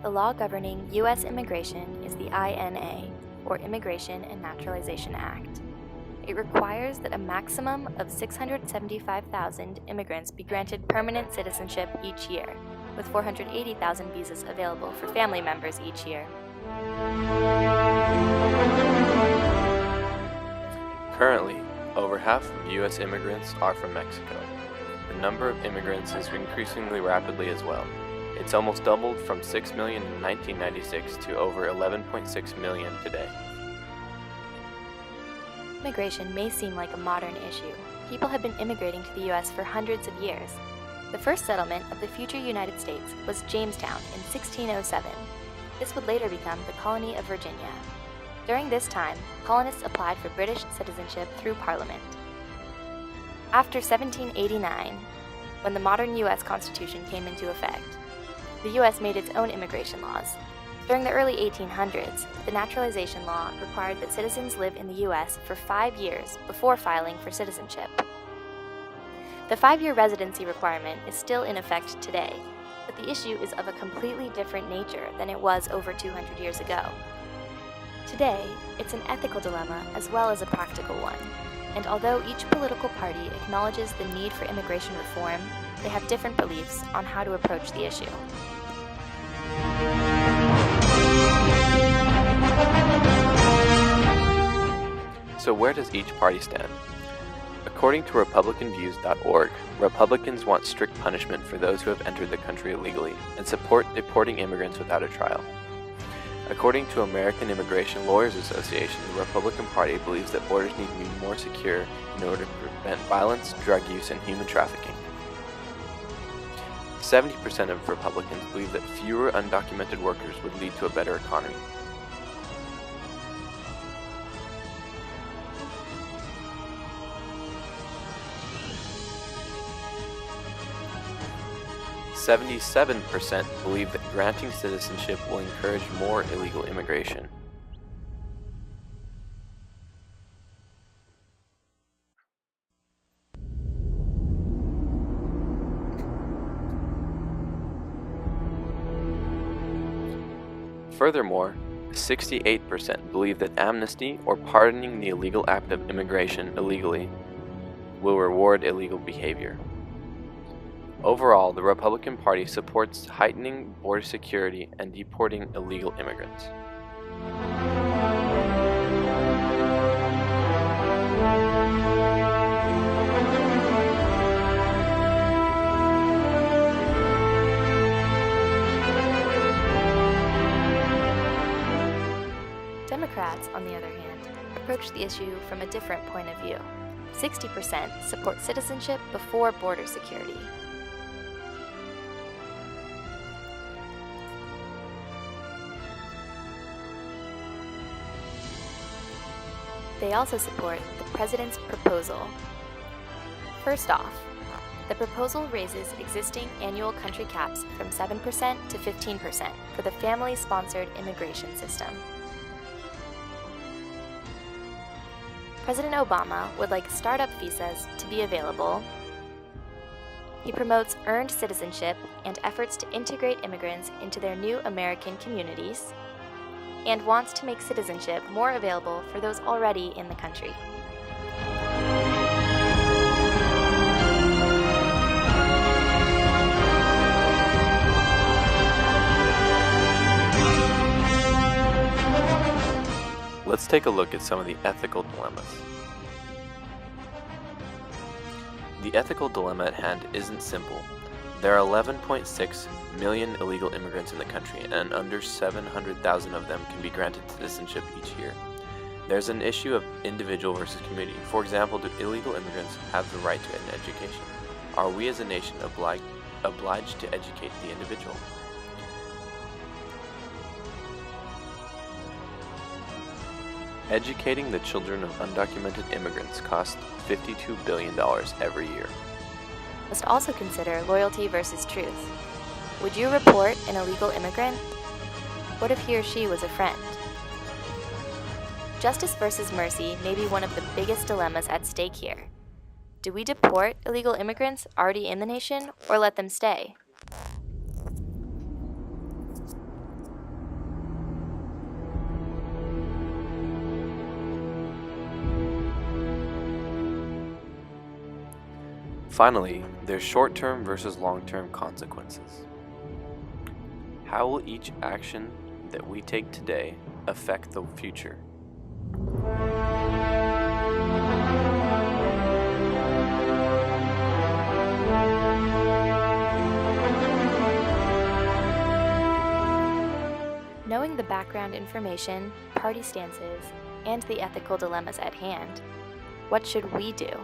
The law governing U.S. immigration is the INA, or Immigration and Naturalization Act. It requires that a maximum of 675,000 immigrants be granted permanent citizenship each year, with 480,000 visas available for family members each year. Currently, over half of U.S. immigrants are from Mexico. The number of immigrants is increasing rapidly as well. It's almost doubled from 6 million in 1996 to over 11.6 million today. Immigration may seem like a modern issue. People have been immigrating to the U.S. for hundreds of years. The first settlement of the future United States was Jamestown in 1607. This would later become the colony of Virginia. During this time, colonists applied for British citizenship through Parliament. After 1789, when the modern U.S. Constitution came into effect, the U.S. made its own immigration laws. During the early 1800s, the naturalization law required that citizens live in the U.S. for 5 years before filing for citizenship. The 5-year residency requirement is still in effect today, but the issue is of a completely different nature than it was over 200 years ago. Today, it's an ethical dilemma as well as a practical one, and although each political party acknowledges the need for immigration reform, they have different beliefs on how to approach the issue. So where does each party stand? According to RepublicanViews.org, Republicans want strict punishment for those who have entered the country illegally and support deporting immigrants without a trial. According to American Immigration Lawyers Association, the Republican Party believes that borders need to be more secure in order to prevent violence, drug use, and human trafficking. 70% of Republicans believe that fewer undocumented workers would lead to a better economy. "77% believe that granting citizenship will encourage more illegal immigration. Furthermore, 68% believe that amnesty or pardoning the illegal act of immigration illegally will reward illegal behavior. Overall, the Republican Party supports heightening border security and deporting illegal immigrants. Democrats, on the other hand, approach the issue from a different point of view. 60% support citizenship before border security. They also support the president's proposal. First off, the proposal raises existing annual country caps from 7% to 15% for the family-sponsored immigration system. President Obama would like startup visas to be available. He promotes earned citizenship and efforts to integrate immigrants into their new American communities, and wants to make citizenship more available for those already in the country. Let's take a look at some of the ethical dilemmas. The ethical dilemma at hand isn't simple. There are 11.6 million illegal immigrants in the country, and under 700,000 of them can be granted citizenship each year. There's an issue of individual versus community. For example, do illegal immigrants have the right to an education? Are we as a nation obliged to educate the individual? Educating the children of undocumented immigrants costs $52 billion every year. Must also consider loyalty versus truth. Would you report an illegal immigrant? What if he or she was a friend? Justice versus mercy may be one of the biggest dilemmas at stake here. Do we deport illegal immigrants already in the nation, or let them stay? Finally, there's short-term versus long-term consequences. How will each action that we take today affect the future? Knowing the background information, party stances, and the ethical dilemmas at hand, what should we do?